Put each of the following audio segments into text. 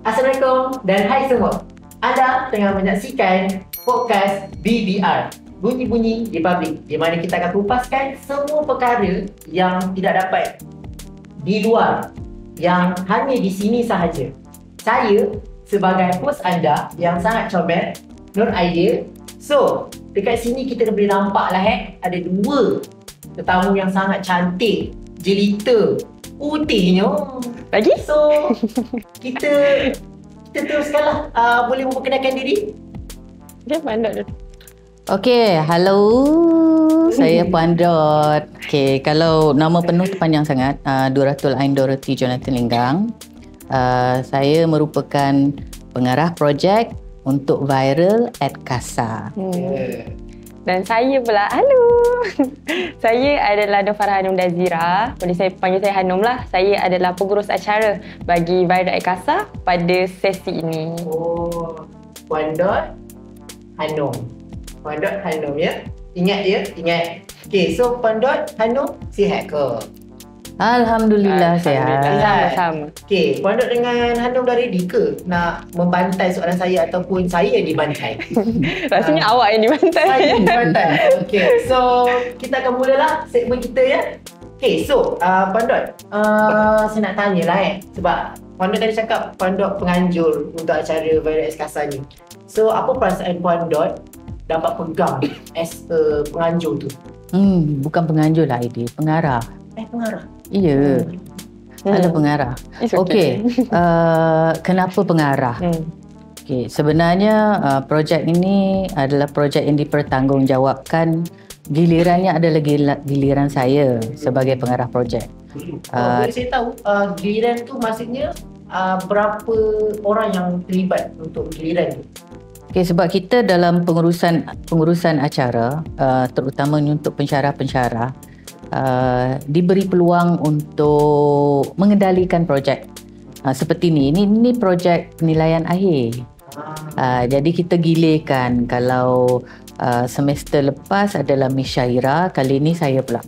Assalamualaikum dan hai semua. Anda tengah menyaksikan podcast BBR, Bunyi-Bunyi di Public, di mana kita akan kupaskan semua perkara yang tidak dapat di luar, yang hanya di sini sahaja. Saya sebagai host anda yang sangat comel, Nur Aidil. So, dekat sini kita boleh nampak lah ada dua tetamu yang sangat cantik, jelita, putihnya lagi. So, kita teruskanlah. Boleh memperkenalkan diri? Dia pandai dah. Okey, hello. Saya Puan Dot. Okey, kalau nama penuh tu panjang sangat. Duratul Ain Dorothy Jonathan Linggang. Saya merupakan pengarah projek untuk Viral at CASA. Dan saya pula, halo. Saya adalah Nofara Hanum Dazira. Boleh saya panggil saya Hanum lah. Saya adalah pengurus acara bagi Viral at CASA pada sesi ini. Oh, Puan Dot Hanum. Puan Dot Hanum ya. Ingat ya, ingat. Okay, so Puan Dot Hanum sihat ke? Alhamdulillah sihat. Sama-sama. Okay, Puan Dot dengan Hanum dah ready ke nak membantai soalan saya ataupun saya yang dibantai? Rasanya awak yang dibantai. Saya yang dibantai. Okay, so kita akan mulalah segmen kita ya. Okay, so Puan Dot, saya nak tanya lah sebab Puan Dot tadi cakap Puan Dot penganjur untuk acara Viral at CASA ni. So, apa perasaan Puan Dot dapat pegang as a penganjur tu? Bukan penganjur lah Aidil, pengarah. Pengarah? Ya. Ada pengarah. Okey, kenapa pengarah? Okey, sebenarnya projek ini adalah projek yang dipertanggungjawabkan. Gilirannya adalah giliran saya sebagai pengarah projek. Boleh saya tahu giliran tu maksudnya berapa orang yang terlibat untuk giliran tu? Okay, sebab kita dalam pengurusan acara, terutama untuk pensyarah-pensyarah, diberi peluang untuk mengendalikan projek. Seperti ini projek penilaian akhir. Jadi kita gilirkan. Kalau semester lepas adalah Miss Syaira, kali ini saya pula.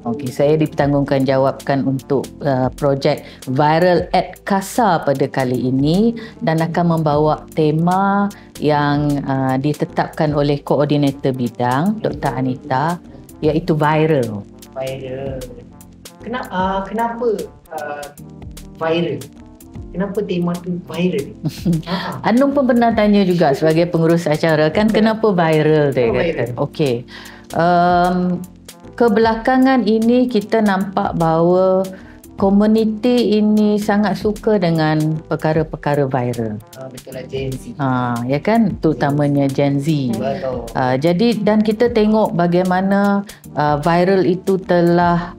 Okey, saya dipertanggungjawabkan untuk projek Viral at CASA pada kali ini dan akan membawa tema yang ditetapkan oleh koordinator bidang Dr. Anita, iaitu viral. Viral. Kenapa viral? Kenapa tema tu viral? Anum pun pernah tanya juga sebagai pengurus acara kan, kenapa viral dia kata. Okey. Kebelakangan ini kita nampak bahawa komuniti ini sangat suka dengan perkara-perkara viral. Betul lah, Gen Z. Ya kan, terutamanya Gen Z. Betul. Jadi dan kita tengok bagaimana viral itu telah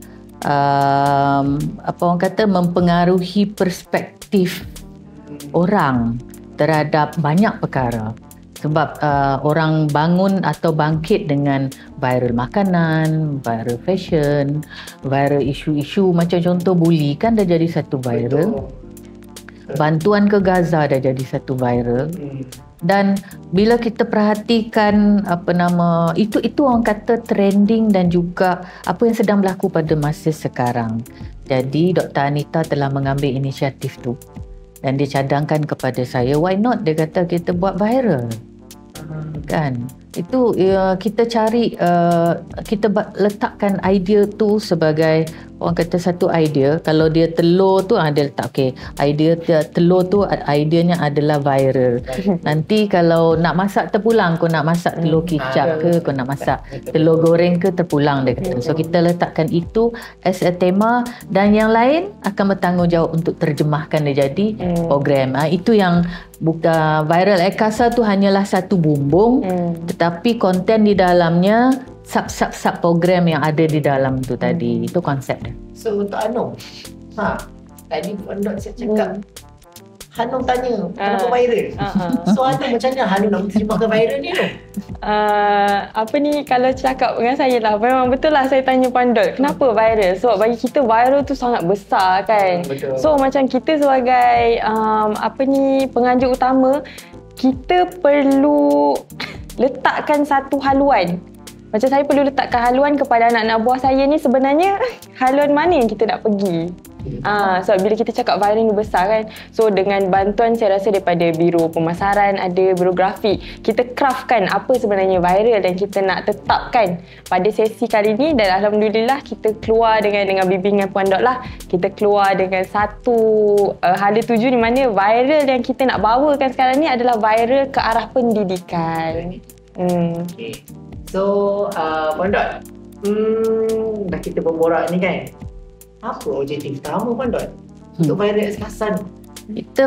apa orang kata mempengaruhi perspektif orang terhadap banyak perkara. Sebab orang bangun atau bangkit dengan viral makanan, viral fashion, viral isu-isu macam contoh buli kan dah jadi satu viral. Bantuan ke Gaza dah jadi satu viral. Dan bila kita perhatikan itu orang kata trending dan juga apa yang sedang berlaku pada masa sekarang. Jadi Dr. Anita telah mengambil inisiatif tu. Dan dia cadangkan kepada saya, why not? Dia kata kita buat viral. Kan? Itu kita cari, kita letakkan idea tu sebagai orang kata satu idea. Kalau dia telur tu dia letak idea telur tu ideanya adalah viral. Nanti kalau nak masak terpulang, kau nak masak telur kicap ke, kau nak masak telur goreng ke, terpulang dia kata. So kita letakkan itu as a tema dan yang lain akan bertanggungjawab untuk terjemahkan dia jadi program. Itu yang bukan Viral at CASA tu hanyalah satu bumbung, tetapi konten di dalamnya sub program yang ada di dalam tu tadi. Itu konsep dia. So untuk Hanum, tadi Puan Dot saya cakap Hanum tanya kenapa viral. So Hanum macam mana Hanum nak terjemahkan viral ni tu? Apa ni, kalau cakap dengan saya lah, memang betul lah saya tanya Puan Dot, kenapa viral? So bagi kita viral tu sangat besar kan. Betul. So macam kita sebagai penganjur utama, kita perlu letakkan satu haluan. Macam saya perlu letakkan haluan kepada anak-anak buah saya ni, sebenarnya haluan mana yang kita nak pergi. So bila kita cakap viral ni besar kan, so dengan bantuan saya rasa daripada Biro Pemasaran, ada Biro Grafik, kita craftkan apa sebenarnya viral dan kita nak tetapkan pada sesi kali ni. Dan alhamdulillah kita keluar dengan bimbingan Puan Dot lah, kita keluar dengan satu hala tuju di mana viral yang kita nak bawakan sekarang ni adalah viral ke arah pendidikan. Okay. So Puan Dot, dah kita berborak ni kan, apa objektif utama Puan Dot untuk viral Kasa ni? Kita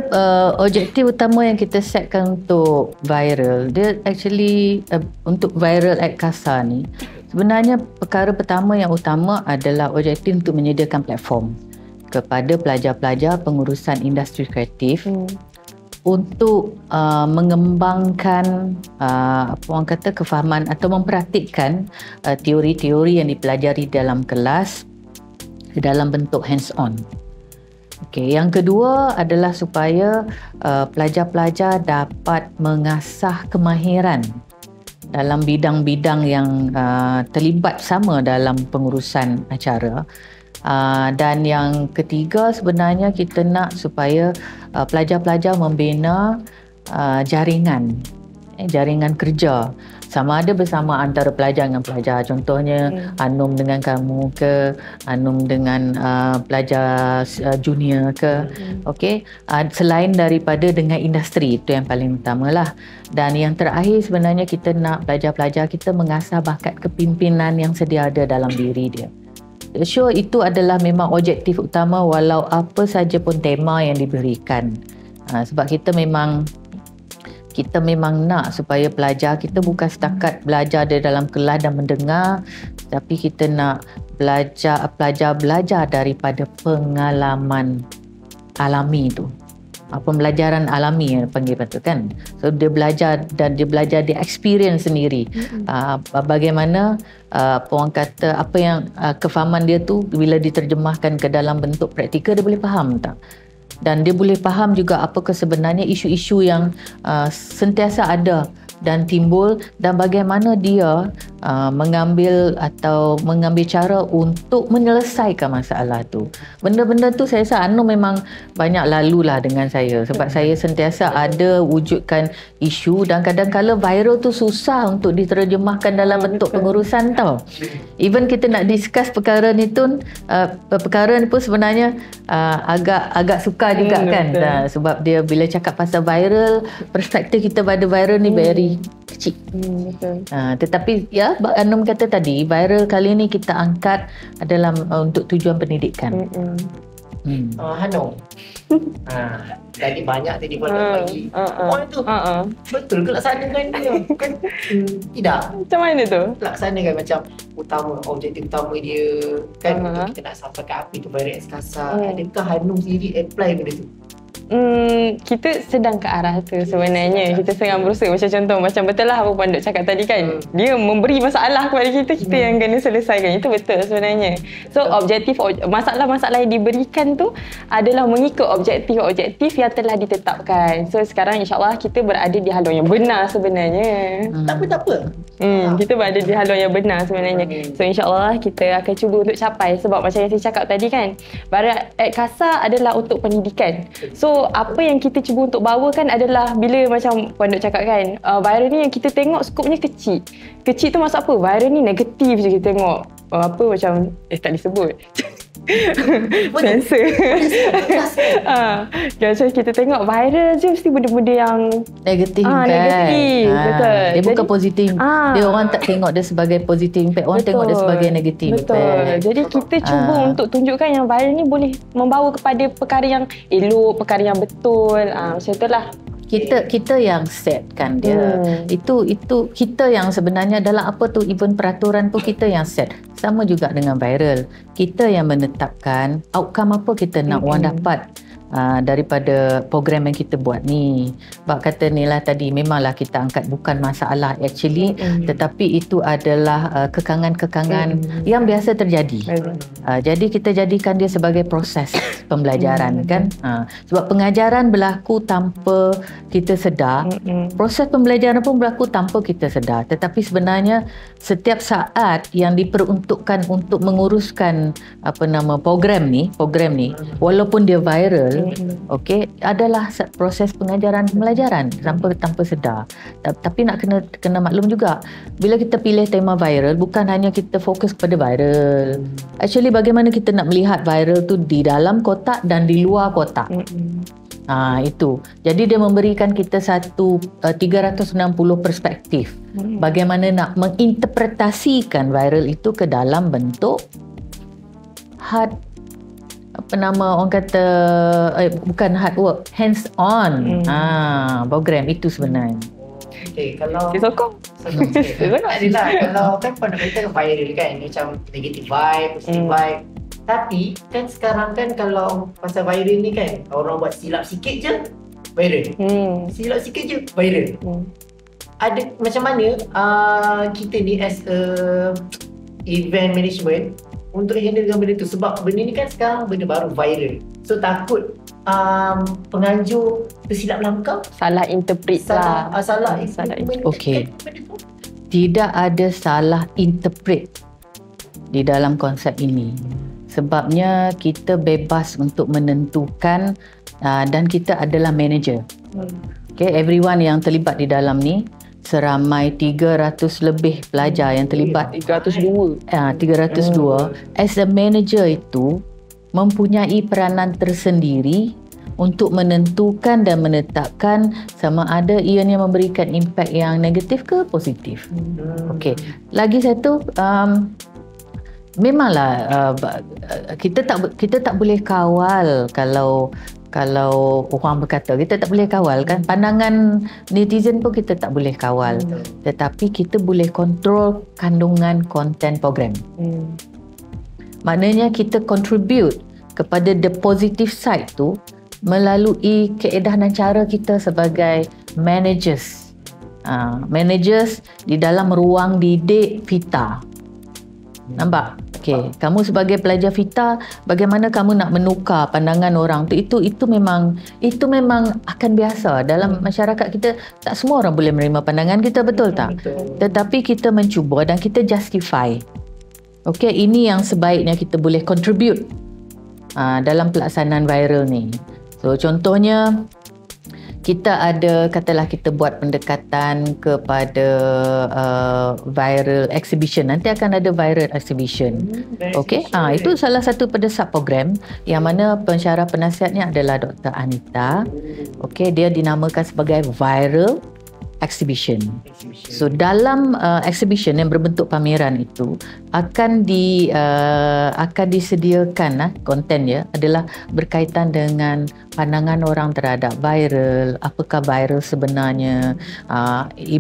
objektif utama yang kita setkan untuk viral, dia actually untuk viral at Kasa ni, sebenarnya perkara pertama yang utama adalah objektif untuk menyediakan platform kepada pelajar-pelajar pengurusan industri kreatif untuk mengembangkan apa orang kata kefahaman atau mempraktikkan teori-teori yang dipelajari dalam kelas dalam bentuk hands on. Okey, yang kedua adalah supaya pelajar-pelajar dapat mengasah kemahiran dalam bidang-bidang yang terlibat sama dalam pengurusan acara. Dan yang ketiga sebenarnya kita nak supaya pelajar-pelajar membina jaringan kerja, sama ada bersama antara pelajar dengan pelajar. Contohnya Anum dengan kamu ke, Anum dengan pelajar junior ke. Okey, selain daripada dengan industri, itu yang paling utamalah. Dan yang terakhir sebenarnya kita nak pelajar-pelajar kita mengasah bakat kepimpinan yang sedia ada dalam diri dia. Sure, itu adalah memang objektif utama walau apa saja pun tema yang diberikan. Sebab kita memang nak supaya pelajar kita bukan setakat belajar di dalam kelas dan mendengar, tapi kita nak pelajar belajar daripada pengalaman alami tu. Pembelajaran alami yang panggil betul kan. So dia belajar dan dia belajar dia experience sendiri. Bagaimana orang kata apa yang kefahaman dia tu bila diterjemahkan ke dalam bentuk praktikal, dia boleh faham tak? Dan dia boleh faham juga apakah sebenarnya isu-isu yang sentiasa ada dan timbul, dan bagaimana dia mengambil cara untuk menyelesaikan masalah tu. Benda-benda tu saya rasa Anu memang banyak lalulah dengan saya, sebab saya sentiasa ada wujudkan isu, dan kadang-kala viral tu susah untuk diterjemahkan dalam bentuk pengurusan tau. Even kita nak discuss perkara ni tu, perkara ni pun sebenarnya agak sukar juga kan. Sebab dia bila cakap pasal viral, perspektif kita pada viral ni very kecil. Betul. Tetapi ya, Anum kata tadi, viral kali ni kita angkat adalah untuk tujuan pendidikan. Hanum, tadi banyak tadi Puan bagi point tu. Betul ke laksanakan dia? Kan tidak. Macam mana tu? Laksanakan macam objektif utama dia kan, untuk kita nak sampaikan apa itu viral Kasa. Adakah Hanum sendiri apply benda tu? Kita sedang ke arah tu sebenarnya. Kita sedang berusaha. Macam betul lah apa Puan Dok cakap tadi kan. Dia memberi masalah kepada kita, kita yang kena selesaikan. Itu betul sebenarnya. So objektif, masalah-masalah yang diberikan tu adalah mengikut objektif yang telah ditetapkan. So sekarang insyaAllah kita berada di haluan yang benar sebenarnya. Tak apa. Kita berada di haluan yang benar sebenarnya. So insyaAllah kita akan cuba untuk capai. Sebab macam yang saya cakap tadi kan, Viral at Kasa adalah untuk pendidikan. So apa yang kita cuba untuk bawakan adalah, bila macam Puan Dok cakap kan, viral ni yang kita tengok skopnya kecil. Kecil tu maksud apa? Viral ni negatif je kita tengok. Apa macam tak disebut. Sensor. Macam kita tengok viral je mesti benda-benda yang negatif kan. Negatif. Betul. Dia bukan positif. Dia orang tak tengok dia sebagai positif impact. Orang tengok dia sebagai negatif impact. Jadi kita cuba untuk tunjukkan yang viral ni boleh membawa kepada perkara yang elok, perkara yang betul. Macam itulah. Kita yang set kan dia. Itu kita yang sebenarnya dalam apa tu, even peraturan pun kita yang set. Sama juga dengan viral. Kita yang menetapkan outcome apa kita nak orang dapat. daripada program yang kita buat ni. Sebab kata ni lah tadi, memanglah kita angkat bukan masalah actually, tetapi itu adalah kekangan-kekangan yang biasa terjadi. Jadi kita jadikan dia sebagai proses pembelajaran kan. Sebab pengajaran berlaku tanpa kita sedar, proses pembelajaran pun berlaku tanpa kita sedar. Tetapi sebenarnya setiap saat yang diperuntukkan untuk menguruskan program ni, walaupun dia viral, okey, adalah proses pengajaran pembelajaran tanpa sedar. Tapi nak kena maklum juga, bila kita pilih tema viral, bukan hanya kita fokus pada viral. Actually bagaimana kita nak melihat viral tu di dalam kotak dan di luar kotak. Itu. Jadi dia memberikan kita satu 360 perspektif. Bagaimana nak menginterpretasikan viral itu ke dalam bentuk hard, orang kata bukan hard work, hands on program itu sebenarnya. Okay, kalau sokong. Adalah kalau kan pada kita viral kan, macam negative vibe, positive vibe. Tapi kan sekarang kan kalau pasal viral ni kan, orang buat silap sikit je viral. Silap sikit je viral. Ada macam mana kita ni as a event management untuk handle dengan benda tu, sebab benda ni kan sekarang benda baru viral. So takut penganjur tersilap langkah, salah interpret lah. Salah okey. Tidak ada salah interpret di dalam konsep ini. Sebabnya kita bebas untuk menentukan dan kita adalah manager. Okay, everyone yang terlibat di dalam ni, seramai 300 lebih pelajar yang terlibat. 302. 302. As a manager itu mempunyai peranan tersendiri untuk menentukan dan menetapkan sama ada ianya memberikan impak yang negatif ke positif. Okey. Lagi satu, memanglah kita tak boleh kawal kalau orang berkata, kita tak boleh kawal kan, pandangan netizen pun kita tak boleh kawal. Tetapi kita boleh kontrol kandungan konten program. Maknanya kita contribute kepada the positive side tu melalui keedah dan cara kita sebagai managers. Managers di dalam ruang didik FITA. Nampak? Okey, kamu sebagai pelajar FITA, bagaimana kamu nak menukar pandangan orang tu, itu memang akan biasa dalam masyarakat kita. Tak semua orang boleh menerima pandangan kita, betul tak? Tetapi kita mencuba dan kita justify. Okey, ini yang sebaiknya kita boleh contribute dalam pelaksanaan viral ni. So contohnya katalah kita buat pendekatan kepada viral exhibition. Nanti akan ada viral exhibition. Okey, itu salah satu pada sub program yang mana pensyarah penasihatnya adalah Dr. Anita. Okey, dia dinamakan sebagai viral exhibition. So dalam exhibition yang berbentuk pameran itu akan disediakan kontennya adalah berkaitan dengan pandangan orang terhadap viral, apakah viral sebenarnya,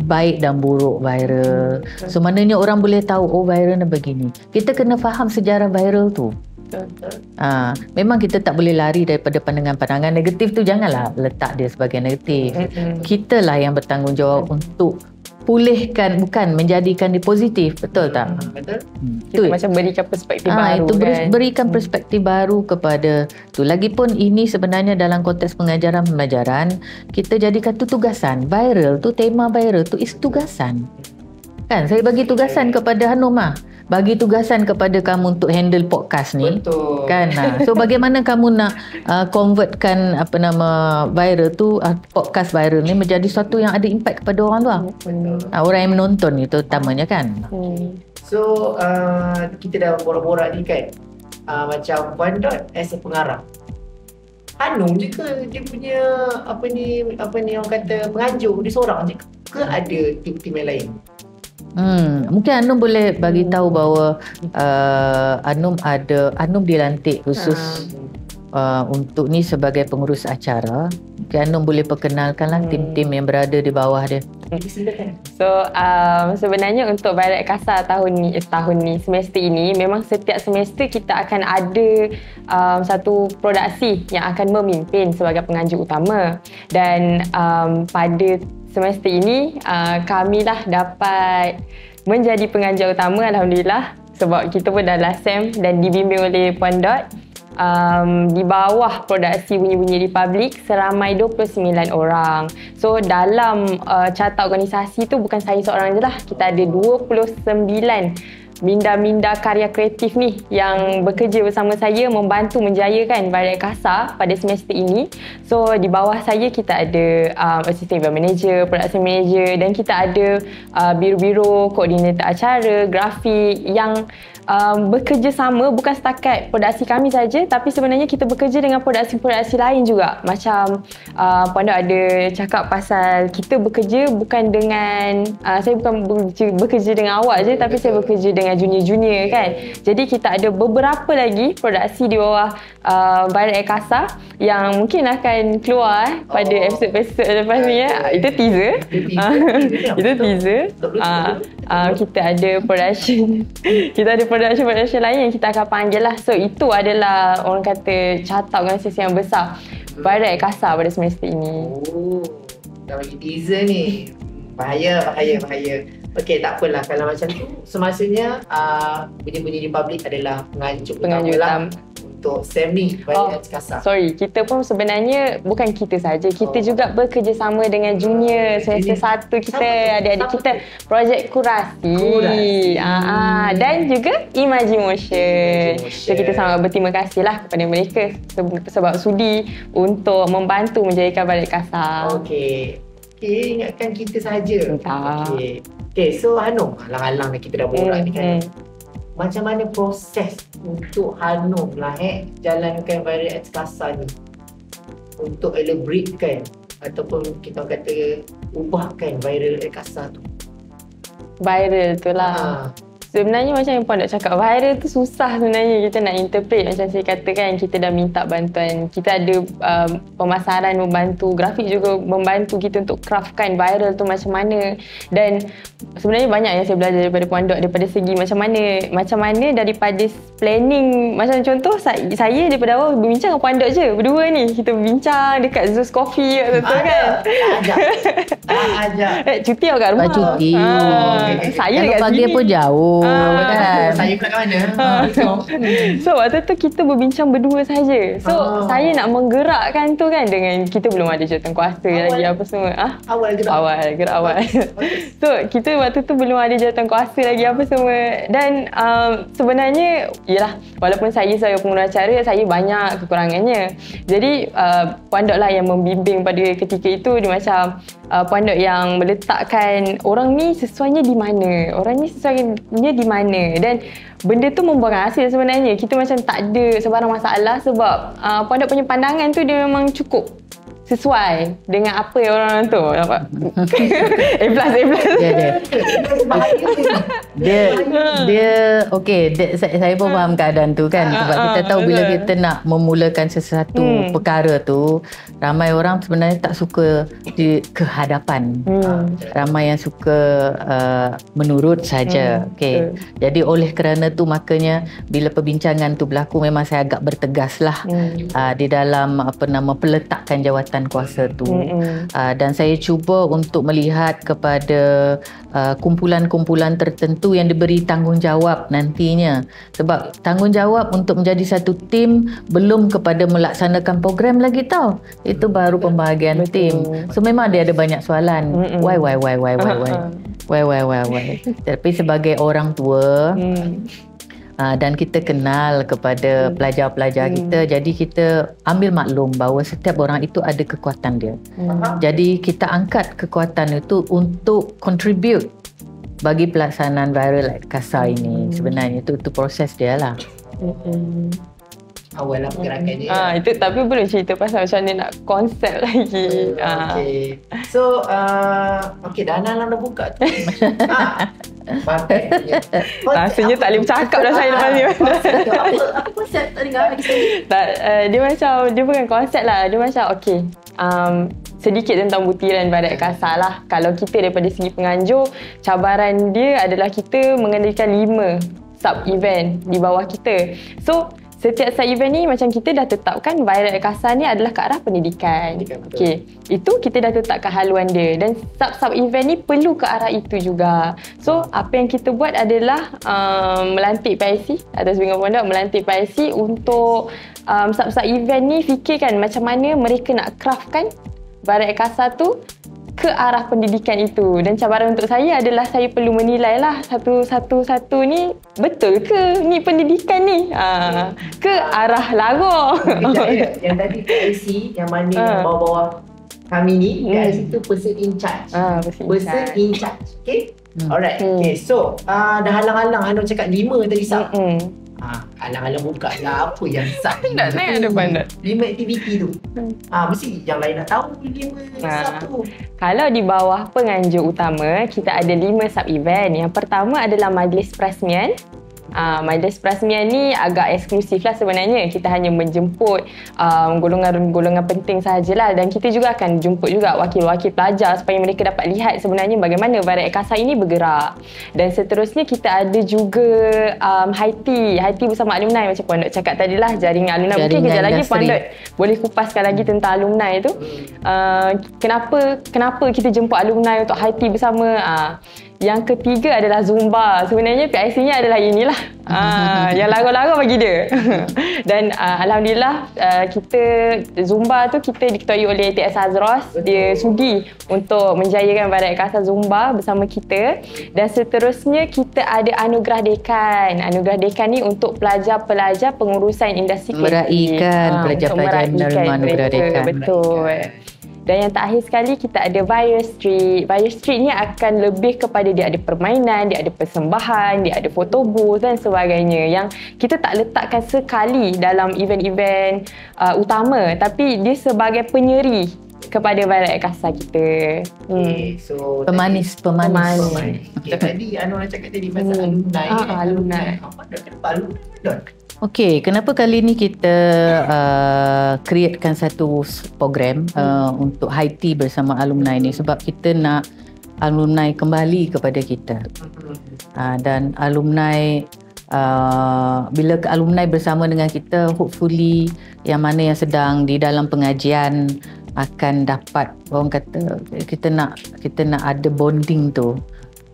baik dan buruk viral. So maknanya orang boleh tahu, oh viral ni begini. Kita kena faham sejarah viral tu. Memang kita tak boleh lari daripada pandangan-pandangan negatif tu, janganlah letak dia sebagai negatif. Kitalah yang bertanggungjawab untuk pulihkan, bukan menjadikan dia positif, betul tak? Betul. Kita macam berikan perspektif baru itu kan? Berikan perspektif baru kepada tu. Lagipun ini sebenarnya dalam konteks pengajaran pembelajaran, kita jadikan tu tugasan. Viral tu, tema viral tu is tugasan. Kan, saya bagi tugasan kepada Hanum bagi tugasan kepada kamu untuk handle podcast ni. Betul. Kan. So bagaimana kamu nak convertkan viral tu, podcast viral ni menjadi sesuatu yang ada impak kepada orang luar. Orang yang menonton itu utamanya kan. So kita dah borak-borak ni kan, macam Puan Dot as a pengarah, Hanum je ke dia punya apa ni orang kata penganjur, dia seorang je ke ada tim-tim yang lain? Mungkin Hanum boleh bagi tahu bahawa Hanum dilantik khusus untuk ni sebagai pengurus acara. Hanum boleh perkenalkanlah tim-tim yang berada di bawah dia. Silakan. So sebenarnya untuk Viral Kasar tahun ni semester ini, memang setiap semester kita akan ada satu produksi yang akan memimpin sebagai penganjur utama. Dan pada semester ini kamilah dapat menjadi pengajar utama, alhamdulillah, sebab kita pun dah last sem dan dibimbing oleh Puan Dot. Di bawah produksi Bunyi-Bunyi Republic seramai 29 orang. So dalam carta organisasi tu bukan saya seorang je lah. Kita ada 29 minda-minda karya kreatif ni yang bekerja bersama saya membantu menjayakan Viral Kasar pada semester ini. So di bawah saya kita ada assistant event manager, production manager, dan kita ada biro-biro, koordinator acara, grafik yang bekerja sama bukan setakat produksi kami saja, tapi sebenarnya kita bekerja dengan produksi-produksi lain juga. Macam Puan Dok ada cakap pasal kita bekerja bukan dengan saya bukan bekerja dengan awak je, tapi saya bekerja dengan junior-junior kan. Jadi kita ada beberapa lagi produksi di bawah Viral Kasar yang mungkin akan keluar pada episod-episod lepas ni ya. Itu teaser. Itu teaser. Kita ada production lain yang kita akan panggil lah. So itu adalah orang kata carta organisasi yang besar Viral Kasar pada semester ini. Dah bagi teaser ni. Bahaya. Okey, tak apalah kalau macam tu. Semasa Bunyi-Bunyi Republic adalah penganjur utama untuk SEM ni, Viral Kasar. Sorry, kita pun sebenarnya bukan kita saja. Kita juga bekerjasama dengan junior semester 1 kita, adik-adik kita, projek kurasi. Dan juga Imagimotion. So kita sangat berterima kasih lah kepada mereka sebab sudi untuk membantu menjadikan Viral Kasar. Okey, ingatkan kita saja. Okay, so Hanum, alang-alang kita dah borak ni kan. Macam mana proses untuk Hanum lah jalankan Viral Kasar ni untuk elaboratekan ataupun kita kata ubahkan Viral Kasar tu? Viral tu lah. Sebenarnya macam yang Puan Dok cakap, viral tu susah sebenarnya kita nak interpret. Macam saya katakan, kita dah minta bantuan. Kita ada pemasaran membantu, grafik juga membantu kita untuk craftkan viral tu macam mana. Dan sebenarnya banyak yang saya belajar daripada Puan Dok, daripada segi macam mana daripada planning. Macam contoh, saya daripada awal berbincang dengan Puan Dok je. Berdua ni, kita berbincang dekat Zeus Coffee kan. Tak ajak. Cuti awak kat rumah. Cuti. Saya dekat pagi pun jauh. Kan? Saya pula kat mana? So waktu tu kita berbincang berdua saja. So saya nak menggerakkan tu kan dengan kita belum ada jawatan kuasa lagi apa semua. Awal gerak. So kita waktu tu belum ada jawatan kuasa lagi apa semua. Dan sebenarnya yalah, walaupun saya sebagai pengguna acara, saya banyak kekurangannya. Jadi Puan Dok lah yang membimbing pada ketika itu. Dia macam Puan Dok yang meletakkan orang ni sesuainya di mana, orang ni sesuainya di mana, dan benda tu membuahkan hasil sebenarnya. Kita macam tak ada sebarang masalah sebab Puan Dok punya pandangan tu dia memang cukup sesuai dengan apa yang orang tu nampak. A+. Dia okey, saya pun faham keadaan tu kan. Sebab kita tahu bila kita nak memulakan sesuatu perkara tu, ramai orang sebenarnya tak suka di kehadapan. Ramai yang suka menurut saja. Okey. Jadi oleh kerana tu makanya bila perbincangan tu berlaku, memang saya agak bertegaslah di dalam peletakan jawatan kuasa tu. Dan saya cuba untuk melihat kepada kumpulan-kumpulan tertentu yang diberi tanggungjawab nantinya. Sebab tanggungjawab untuk menjadi satu tim belum kepada melaksanakan program lagi tau. Itu baru pembahagian tim. So memang dia ada banyak soalan. Why? Tapi sebagai orang tua, dan kita kenal kepada pelajar-pelajar kita, jadi kita ambil maklum bahawa setiap orang itu ada kekuatan dia. Jadi kita angkat kekuatan itu untuk contribute bagi pelaksanaan Viral Kasar ini. Sebenarnya itu proses dia lah. Awal lah pergerakannya. Itu tapi belum cerita pasal macam mana nak konsep lagi. Okay. So, dah dah buka tu. Rasanya tak boleh bercakap dah saya lepas ni. Apa konsep tak dengar lagi sekali? Dia macam, dia bukan konsep lah. Dia macam, sedikit tentang butiran Viral Akasa lah. Kalau kita daripada segi penganjur, cabaran dia adalah kita mengendalikan 5 sub-event di bawah kita. So, setiap sub-event ni macam kita dah tetapkan Viral Akasa ni adalah ke arah pendidikan. Okey, itu kita dah tetapkan haluan dia dan sub-event ni perlu ke arah itu juga. So, apa yang kita buat adalah melantik PIC atau Sebinger Pondok melantik PIC untuk sub event ni fikirkan macam mana mereka nak craftkan Viral Akasa tu ke arah pendidikan itu. Dan cabaran untuk saya adalah saya perlu menilai lah satu-satu ni betul ke ni pendidikan ni ke arah lagu. Yang tadi PIC yang mana yang bawah-bawah kami ni, PIC tu person in charge. Person in charge. Okay? Alright. Okay, so dah halang-halang Hanum cakap 5 tadi sub. Alang-alang buka lah apa yang sub ni. Tak naik ada pandai. 5 aktiviti tu. Mesti yang lain nak tahu 5 sub tu. Kalau di bawah penganjur utama, kita ada 5 sub-event. Yang pertama adalah Majlis Perasmian. Majlis Perasmian ni agak eksklusif lah sebenarnya. Kita hanya menjemput golongan-golongan penting sahajalah. Dan kita juga akan jemput juga wakil-wakil pelajar supaya mereka dapat lihat sebenarnya bagaimana Viral Akasa ini bergerak. Dan seterusnya kita ada juga High tea bersama alumni macam Puan Dok cakap tadilah, jaringan alumni. Mungkin kejap lagi Puan Dok boleh kupaskan lagi tentang alumni tu. Kenapa kita jemput alumni untuk high tea bersama. Yang ketiga adalah Zumba. Sebenarnya PIC-nya adalah inilah. Yang lagu-lagu bagi dia. Dan Alhamdulillah kita Zumba tu kita diketuai oleh TS Azros. Dia sudi untuk menjayakan Viral Akasa Zumba bersama kita. Dan seterusnya kita ada Anugerah Dekan. Anugerah Dekan ni untuk pelajar-pelajar pengurusan industri kreatif. Meraihkan pelajar-pelajar menerima Anugerah Dekan. Betul. Dan yang terakhir sekali kita ada Viral Street. Viral Street ni akan lebih kepada dia ada permainan, dia ada persembahan, dia ada photo booth dan sebagainya yang kita tak letakkan sekali dalam event-event utama, tapi dia sebagai penyeri kepada Viral Akasa kita. So Pemanis. Okay, tadi Anu nak cakap tadi pasal alumni. Alumni. Apa dah kenapa alumni? Okey, kenapa kali ni kita createkan satu program untuk high tea bersama alumni ni? Sebab kita nak alumni kembali kepada kita. Dan alumni bila alumni bersama dengan kita, hopefully yang mana yang sedang di dalam pengajian akan dapat, orang kata kita nak ada bonding tu.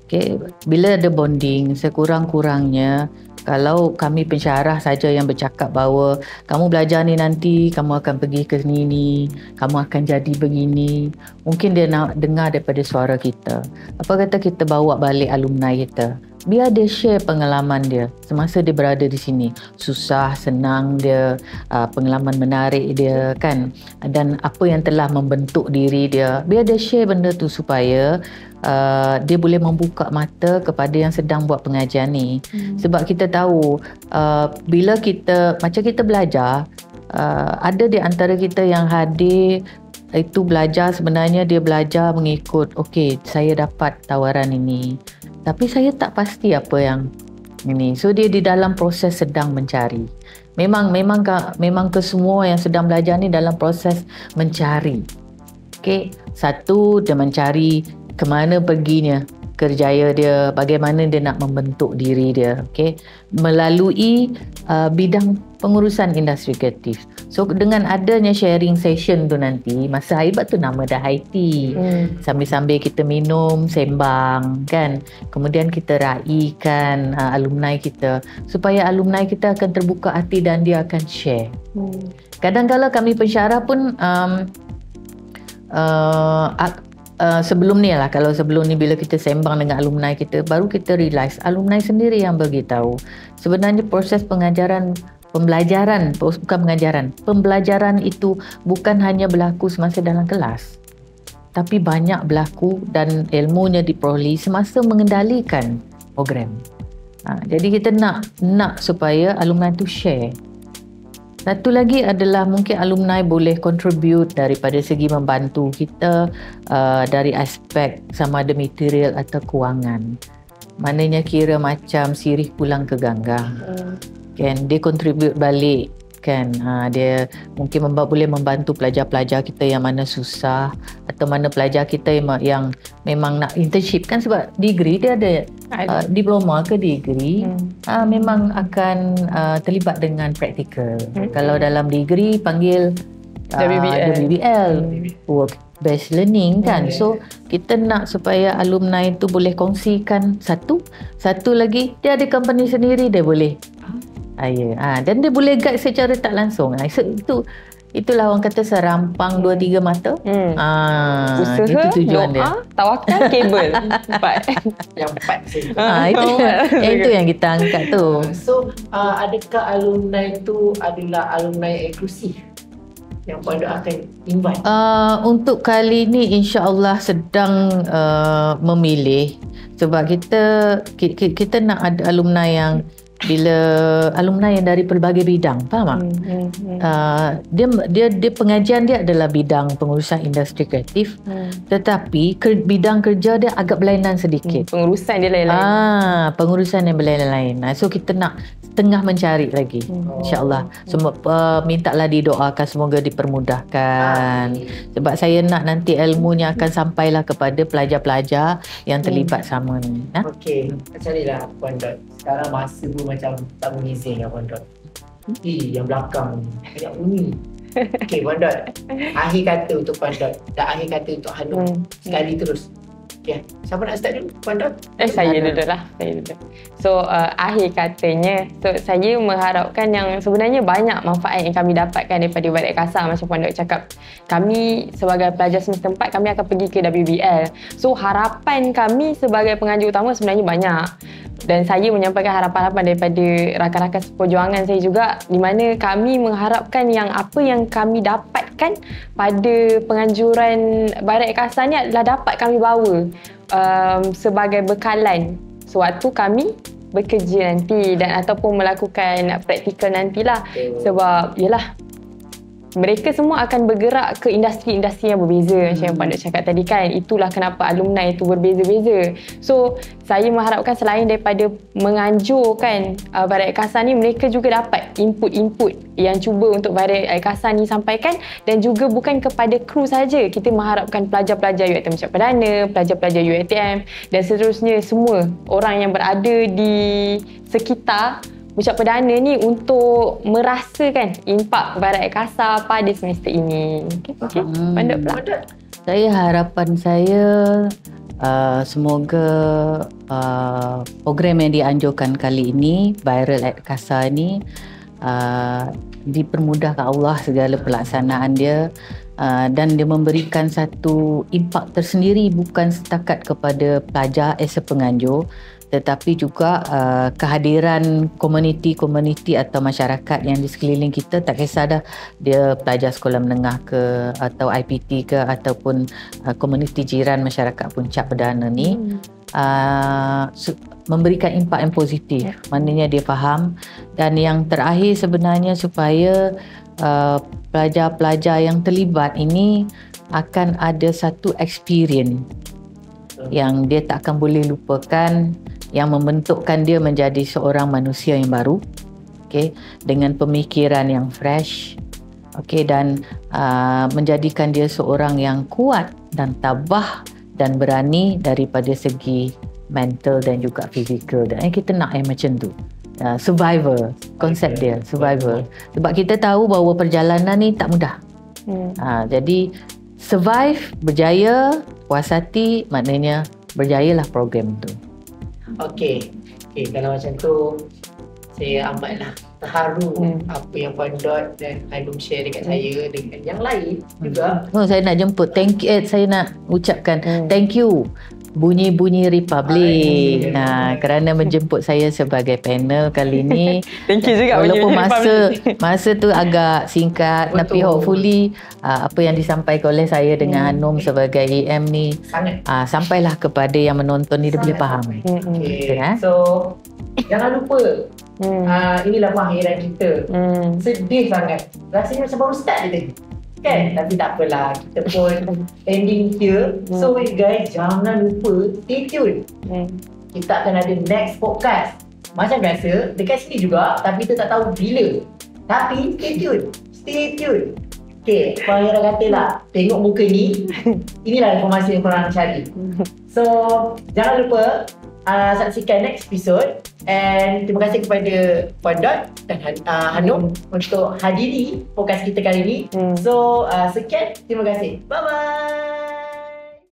Okay, bila ada bonding, sekurang-kurangnya kalau kami pensyarah saja yang bercakap bahawa kamu belajar ni nanti kamu akan pergi ke sini, kamu akan jadi begini, mungkin dia nak dengar daripada suara kita. Apa kata kita bawa balik alumni kita, biar dia share pengalaman dia semasa dia berada di sini, susah senang dia, pengalaman menarik dia kan, dan apa yang telah membentuk diri dia, biar dia share benda tu supaya dia boleh membuka mata kepada yang sedang buat pengajian ni. Sebab kita tahu bila kita macam kita belajar, ada di antara kita yang hadir itu belajar, sebenarnya dia belajar mengikut, okey saya dapat tawaran ini tapi saya tak pasti apa yang ini, so dia di dalam proses sedang mencari. Memang kesemua yang sedang belajar ni dalam proses mencari. Okey, satu dia mencari ke mana perginya, kerjaya dia, bagaimana dia nak membentuk diri dia, okey, melalui bidang pengurusan industri kreatif. So dengan adanya sharing session tu nanti, masa Haibat tu nama dah high tea, sambil-sambil kita minum, sembang kan, kemudian kita raikan alumni kita supaya alumni kita akan terbuka hati dan dia akan share. Kadang-kadang kami pensyarah pun sebelum ni lah, kalau sebelum ni bila kita sembang dengan alumni kita, baru kita realise alumni sendiri yang beritahu sebenarnya proses pembelajaran itu bukan hanya berlaku semasa dalam kelas, tapi banyak berlaku dan ilmunya diperoleh semasa mengendalikan program. Jadi kita nak supaya alumni tu share. Satu lagi adalah mungkin alumni boleh contribute daripada segi membantu kita dari aspek sama ada material atau kewangan. Maknanya kira macam sirih pulang ke ganggang. Kan, dia contribute balik kan. Dia mungkin boleh membantu pelajar-pelajar kita yang mana susah, atau mana pelajar kita yang memang nak internship kan, sebab degree dia ada diploma ke degree, memang akan terlibat dengan praktikal. Kalau dalam degree panggil WBL, work based learning kan. So kita nak supaya alumni tu boleh kongsikan satu lagi, dia ada company sendiri, dia boleh dan dia boleh guide secara tak langsung. Itulah orang kata serampang 2-3 mata. Usaha, itu tujuan dia. Tawakal, kabel. Yang 4 itu yang kita angkat tu. So adakah alumni tu adalah alumni eksklusif yang Pondok akan invite? Untuk kali ni insya-Allah sedang memilih, sebab kita nak ada alumni yang dari pelbagai bidang, faham tak? Dia pengajian dia adalah bidang pengurusan industri kreatif, tetapi bidang kerja dia agak berlainan sedikit. Pengurusan dia lain-lain. Pengurusan yang berlainan. So kita nak tengah mencari lagi, insya-Allah. Semua mintalah didoakan semoga dipermudahkan. Sebab saya nak nanti ilmunya akan sampailah kepada pelajar-pelajar yang terlibat sama ni. Okey, macam inilah Pondok. Sekarang masa pun macam tak mengizin lah Pondok. Yang belakang ni banyak bunyi. Okey Pondok, akhir kata untuk Pondok dan akhir kata untuk Hanum, sekali terus. Okay. Siapa nak start dulu? Pondok? Saya duduk lah. So akhir katanya, saya mengharapkan yang sebenarnya banyak manfaat yang kami dapatkan daripada Barat Kasar. Macam Pondok cakap, kami sebagai pelajar semester 4 kami akan pergi ke WBL. So harapan kami sebagai pengajar utama sebenarnya banyak. Dan saya menyampaikan harapan-harapan daripada rakan-rakan seperjuangan saya juga, di mana kami mengharapkan yang apa yang kami dapatkan pada penganjuran Barat Kasar ni adalah dapat kami bawa sebagai bekalan sewaktu kami bekerja nanti dan ataupun melakukan praktikal nantilah. Sebab yalah, mereka semua akan bergerak ke industri-industri yang berbeza macam yang Pondok cakap tadi kan. Itulah kenapa alumni itu berbeza-beza. So saya mengharapkan selain daripada menganjurkan Barat Kasar ni, mereka juga dapat input-input yang cuba untuk Barat Kasar ni sampaikan, dan juga bukan kepada kru saja. Kita mengharapkan pelajar-pelajar UiTM Ucap Perdana, pelajar-pelajar UiTM dan seterusnya, semua orang yang berada di sekitar Ucap Perdana ni untuk merasakan impak Barat Kasar pada semester ini. Okey. Pondok pula. Harapan saya semoga program yang dianjurkan kali ini, Barat Kasar ni, dipermudahkan Allah segala pelaksanaan dia, dan dia memberikan satu impak tersendiri bukan setakat kepada pelajar as a penganjur, tetapi juga kehadiran komuniti-komuniti atau masyarakat yang di sekeliling kita, tak kisah dah dia pelajar sekolah menengah ke atau IPT ke ataupun komuniti jiran masyarakat Puncak Perdana ni, memberikan impak yang positif, maknanya dia faham. Dan yang terakhir sebenarnya supaya pelajar-pelajar yang terlibat ini akan ada satu experience yang dia tak akan boleh lupakan, yang membentukkan dia menjadi seorang manusia yang baru, dengan pemikiran yang fresh, dan menjadikan dia seorang yang kuat dan tabah dan berani daripada segi mental dan juga fizikal. Dan kita nak yang macam tu. Survivor, konsep dia survivor. Sebab kita tahu bahawa perjalanan ni tak mudah. Jadi survive, berjaya, puas hati, maknanya berjayalah program tu. Okey, kalau macam tu saya amatlah terharu apa yang Pondok dan Hanum share dekat saya dengan yang lain juga. Saya nak jemput, saya nak ucapkan thank you Bunyi-Bunyi Republic kerana menjemput saya sebagai panel kali ni. Thank you juga. Walaupun masa tu agak singkat, tapi hopefully apa yang disampaikan oleh saya dengan Hanum sebagai AM ni sampailah kepada yang menonton ni, dia boleh faham. So jangan lupa, inilah pengakhiran kita. Sedih sangat, rasanya macam baru start je tadi kan, tapi tak apalah, kita pun ending here. So guys, jangan lupa stay tune. Kita akan ada next podcast macam biasa dekat sini juga, tapi kita tak tahu bila. Tapi stay tune. Okay, Puan Hira katalah, tengok muka ni, inilah informasi yang korang cari. So, jangan lupa saksikan next episode. And terima kasih kepada Puan Dot dan Hanum untuk hadiri podcast kita kali ini. So, sekian. Terima kasih. Bye-bye.